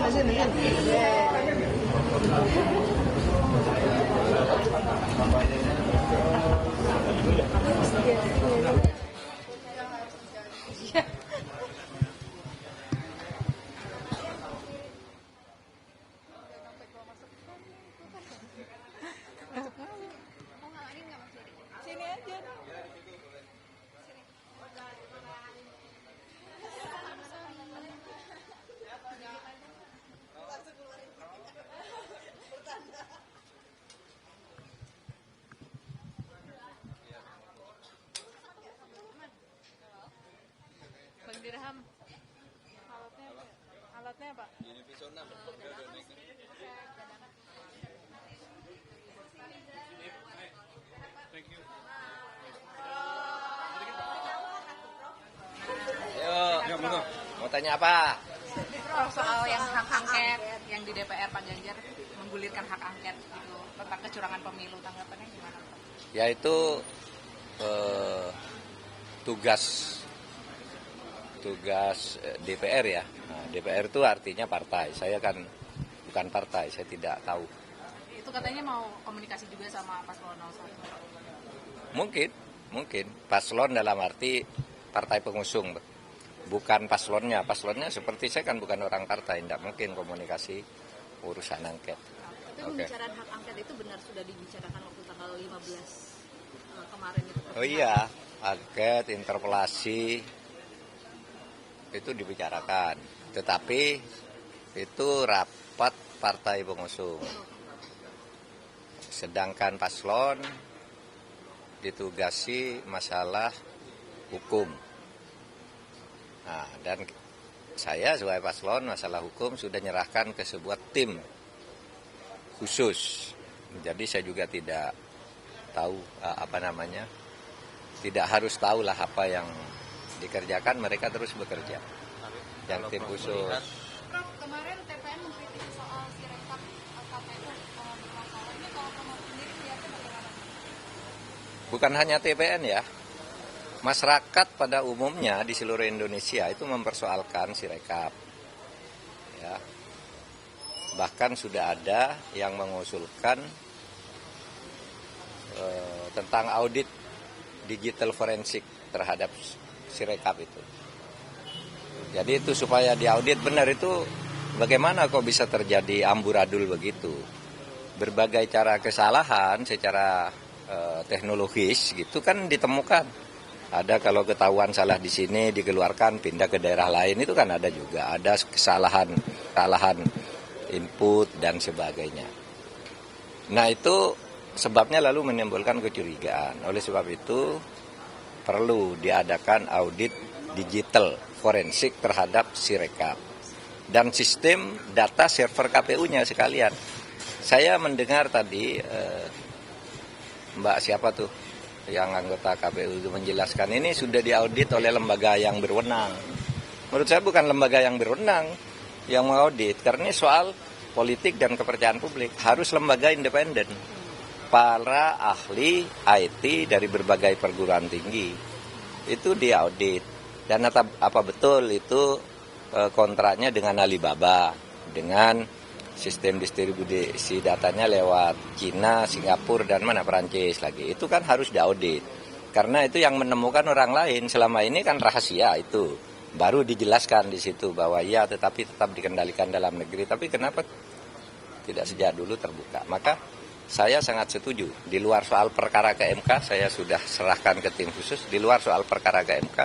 Sini aja. Bang Dirham, alatnya apa? Ini pisau 6. Ayo, mau tanya apa? Soal yang hak angket yang di DPR Pak Ganjar menggulirkan hak angket itu tentang kecurangan pemilu, tanggapannya gimana Pak? Ya itu tugas DPR ya. Nah, DPR itu artinya partai. Saya kan bukan partai, saya tidak tahu. Itu katanya mau komunikasi juga sama Paslon 01. Mungkin paslon dalam arti partai pengusung, bukan paslonnya. Paslonnya seperti saya kan bukan orang partai, tidak mungkin komunikasi urusan angket. Tapi pembicaraan hak angket itu benar sudah dibicarakan waktu tanggal 15 kemarin itu. Oh iya, angket, interpelasi itu dibicarakan, tetapi itu rapat partai pengusung. Sedangkan paslon ditugasi masalah hukum. Nah, dan saya sebagai paslon masalah hukum sudah nyerahkan ke sebuah tim khusus. Jadi saya juga tidak tahu tidak harus tahulah apa yang dikerjakan, mereka terus bekerja. Yang tim khusus. Prof, kemarin TPN mengkritik soal Sirekap KPU bermasalah. Ini kalau kamu sendiri lihatnya bagaimana? Bukan hanya TPN ya, masyarakat pada umumnya di seluruh Indonesia itu mempersoalkan Sirekap. Ya. Bahkan sudah ada yang mengusulkan tentang audit digital forensik terhadap Sirekap itu. Jadi itu supaya diaudit benar itu bagaimana kok bisa terjadi amburadul begitu. Berbagai cara kesalahan secara teknologis gitu kan ditemukan. Ada kalau ketahuan salah di sini dikeluarkan pindah ke daerah lain itu kan ada juga. Ada kesalahan input dan sebagainya. Nah itu sebabnya lalu menimbulkan kecurigaan. Oleh sebab itu perlu diadakan audit digital forensik terhadap Sirekap dan sistem data server KPU-nya sekalian. Saya mendengar tadi Mbak siapa tuh yang anggota KPU itu menjelaskan ini sudah diaudit oleh lembaga yang berwenang. Menurut saya bukan lembaga yang berwenang yang mengaudit, karena ini soal politik dan kepercayaan publik, harus lembaga independen. Para ahli IT dari berbagai perguruan tinggi itu diaudit. Dan apa betul itu kontraknya dengan Alibaba, dengan sistem distribusi datanya lewat Cina, Singapura, dan Perancis lagi. Itu kan harus diaudit. Karena itu yang menemukan orang lain selama ini kan rahasia itu. Baru dijelaskan di situ bahwa ya tetapi tetap dikendalikan dalam negeri. Tapi kenapa tidak sejak dulu terbuka? Maka saya sangat setuju. Di luar soal perkara ke MK, saya sudah serahkan ke tim khusus. Di luar soal perkara ke MK,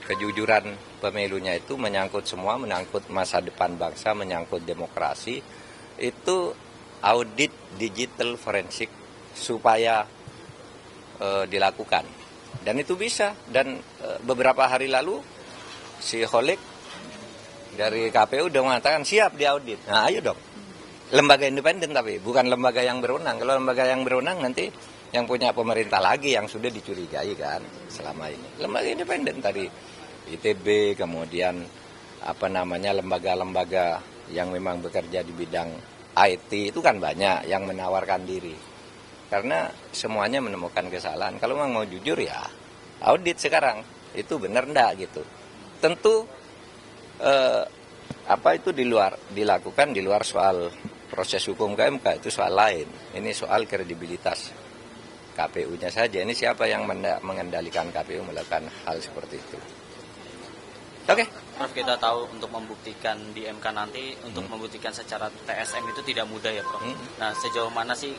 kejujuran pemilunya itu menyangkut semua, menyangkut masa depan bangsa, menyangkut demokrasi. Itu audit digital forensik supaya dilakukan. Dan itu bisa. Dan beberapa hari lalu si Holik dari KPU udah mengatakan siap diaudit. Nah ayo dong. Lembaga independen tapi bukan lembaga yang berwenang. Kalau lembaga yang berwenang nanti yang punya pemerintah lagi yang sudah dicurigai kan selama ini. Lembaga independen tadi ITB, kemudian lembaga-lembaga yang memang bekerja di bidang IT itu kan banyak yang menawarkan diri. Karena semuanya menemukan kesalahan. Kalau memang mau jujur ya audit sekarang. Itu benar enggak gitu. Tentu Apa itu dilakukan di luar soal proses hukum ke MK, itu soal lain. Ini soal kredibilitas KPU-nya saja. Ini siapa yang mengendalikan KPU melakukan hal seperti itu. Oke. Prof, kita tahu untuk membuktikan di MK nanti, untuk membuktikan secara TSM itu tidak mudah ya Prof. Nah, sejauh mana sih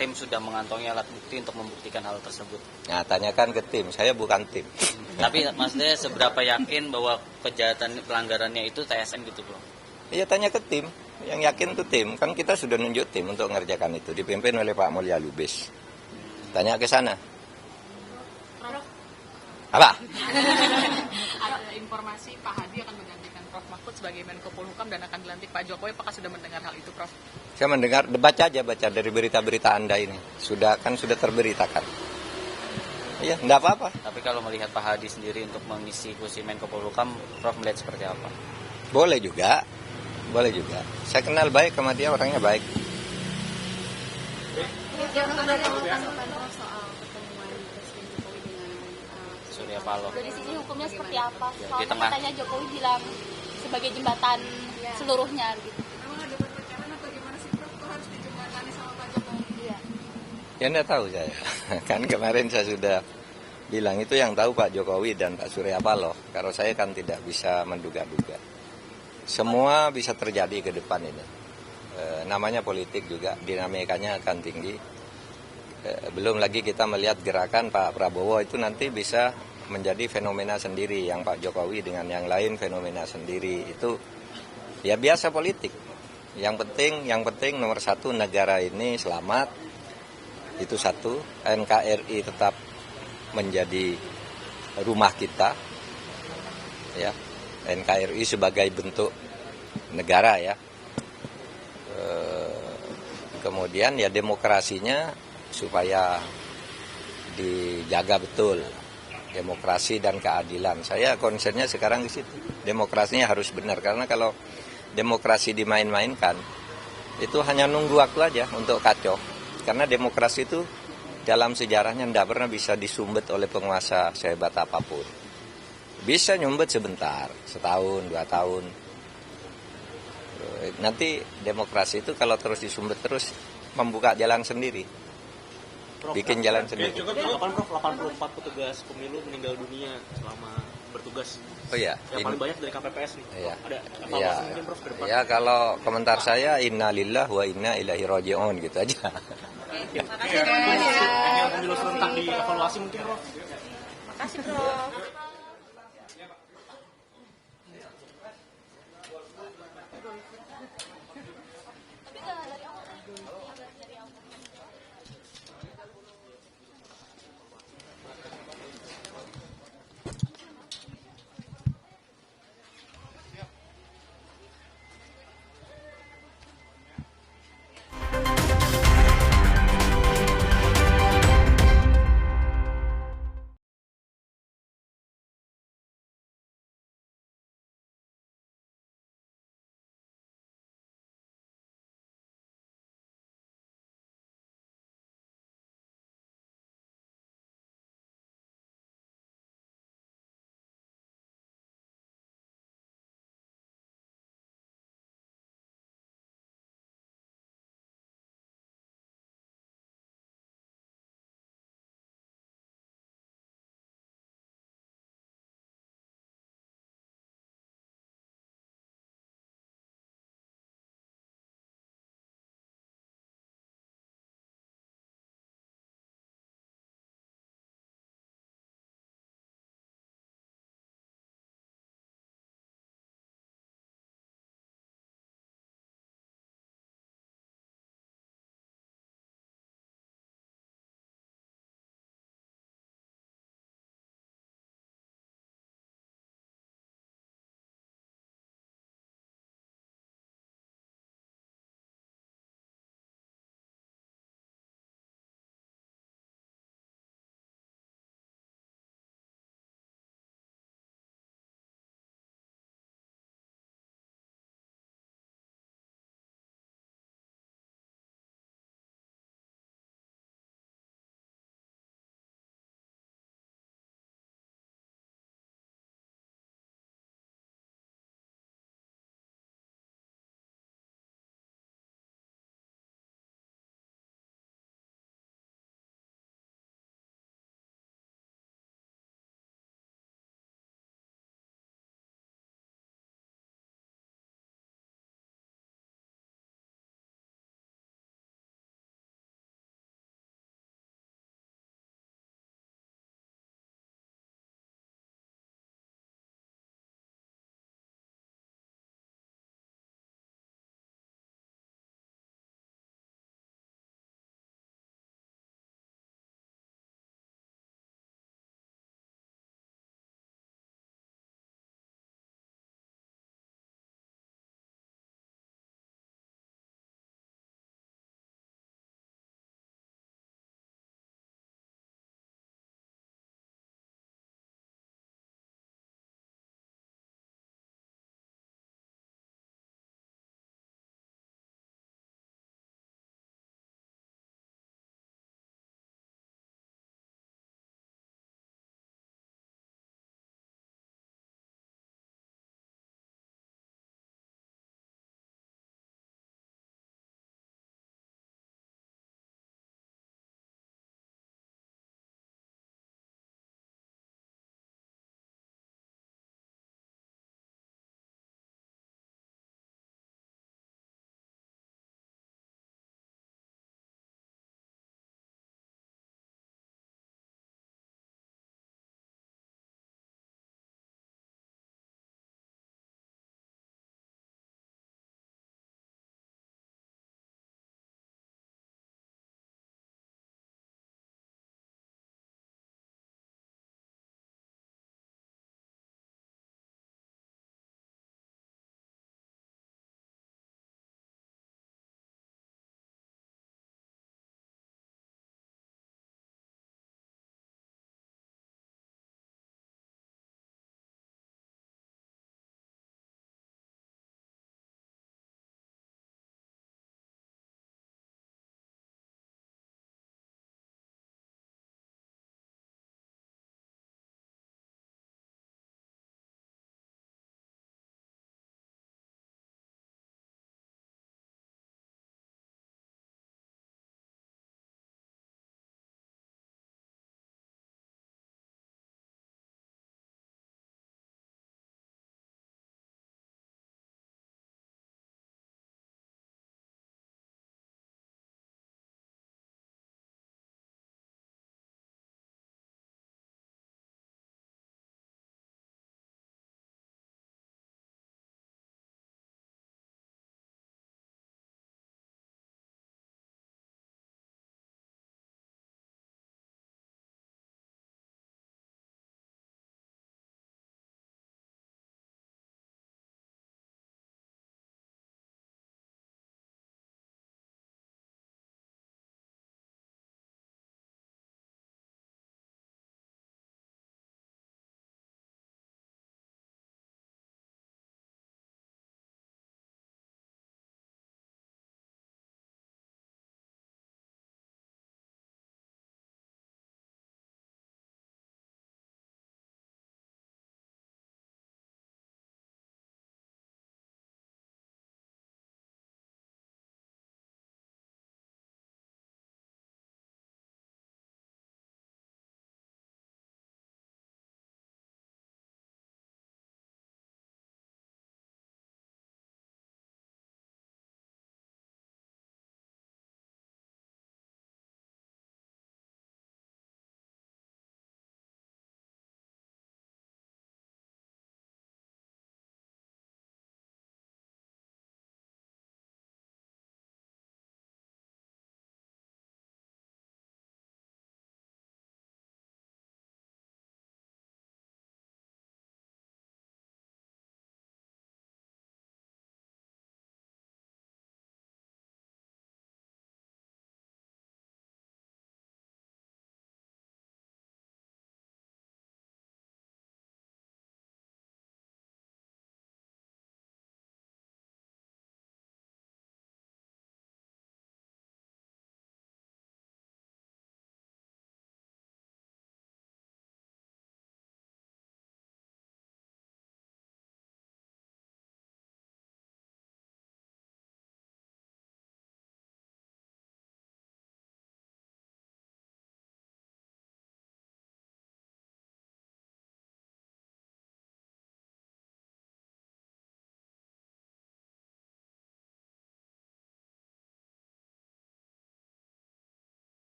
tim sudah mengantongi alat bukti untuk membuktikan hal tersebut? Nah, tanyakan ke tim, saya bukan tim. Tapi maksudnya seberapa yakin bahwa kejahatan pelanggarannya itu TSM gitu Prof? Iya, tanya ke tim, yang yakin itu tim. Kan kita sudah nunjuk tim untuk mengerjakan itu, dipimpin oleh Pak Mulya Lubis. Tanya ke sana. Apa? Ada informasi Pak Hadi akan menggantikan Prof Mahfud sebagai Menko Polhukam dan akan dilantik Pak Jokowi. Apakah sudah mendengar hal itu, Prof? Saya mendengar, baca dari berita-berita Anda ini. Sudah terberitakan. Iya, enggak apa-apa. Tapi kalau melihat Pak Hadi sendiri untuk mengisi kursi Menko Polhukam, Prof melihat seperti apa? Boleh juga. Saya kenal baik sama dia, orangnya baik. Surya Paloh. Dari sini hukumnya seperti apa? Ya, di Soalnya tengah. katanya Jokowi bilang sebagai jembatan seluruhnya gitu. Memang ada perpecahan atau gimana sih, Prof? Kok harus dijembatani sama Pak Jokowi? Iya. Ya enggak tahu saya. Kan kemarin saya sudah bilang itu yang tahu Pak Jokowi dan Pak Surya Paloh. Kalau saya kan tidak bisa menduga-duga. Semua bisa terjadi ke depan ini. Namanya politik juga, dinamikanya akan tinggi. Belum lagi kita melihat gerakan Pak Prabowo itu nanti bisa menjadi fenomena sendiri. Yang Pak Jokowi dengan yang lain fenomena sendiri. Itu ya biasa politik. Yang penting nomor satu, negara ini selamat. Itu satu. NKRI tetap menjadi rumah kita. Ya, NKRI sebagai bentuk negara ya. Kemudian ya demokrasinya supaya dijaga betul, demokrasi dan keadilan. Saya concernnya sekarang di situ. Demokrasinya harus benar, karena kalau demokrasi dimain-mainkan itu hanya nunggu waktu aja untuk kacau. Karena demokrasi itu dalam sejarahnya tidak pernah bisa disumbet oleh penguasa sehebat apapun. Bisa nyumbet sebentar, setahun, 2 tahun. Nanti demokrasi itu kalau terus disumbet terus membuka jalan sendiri. Bikin jalan sendiri. Kapan Prof 84 petugas pemilu meninggal dunia selama bertugas? Oh iya. Yang paling banyak dari KPPS nih. Iya. Ada Ya, evaluasi mungkin Prof ke depan? ya kalau komentar saya innalillahi wa inna ilaihi raji'un gitu aja. Terima kasih, Prof. Pemilu serentak dievaluasi mungkin Prof? Terima kasih, Prof.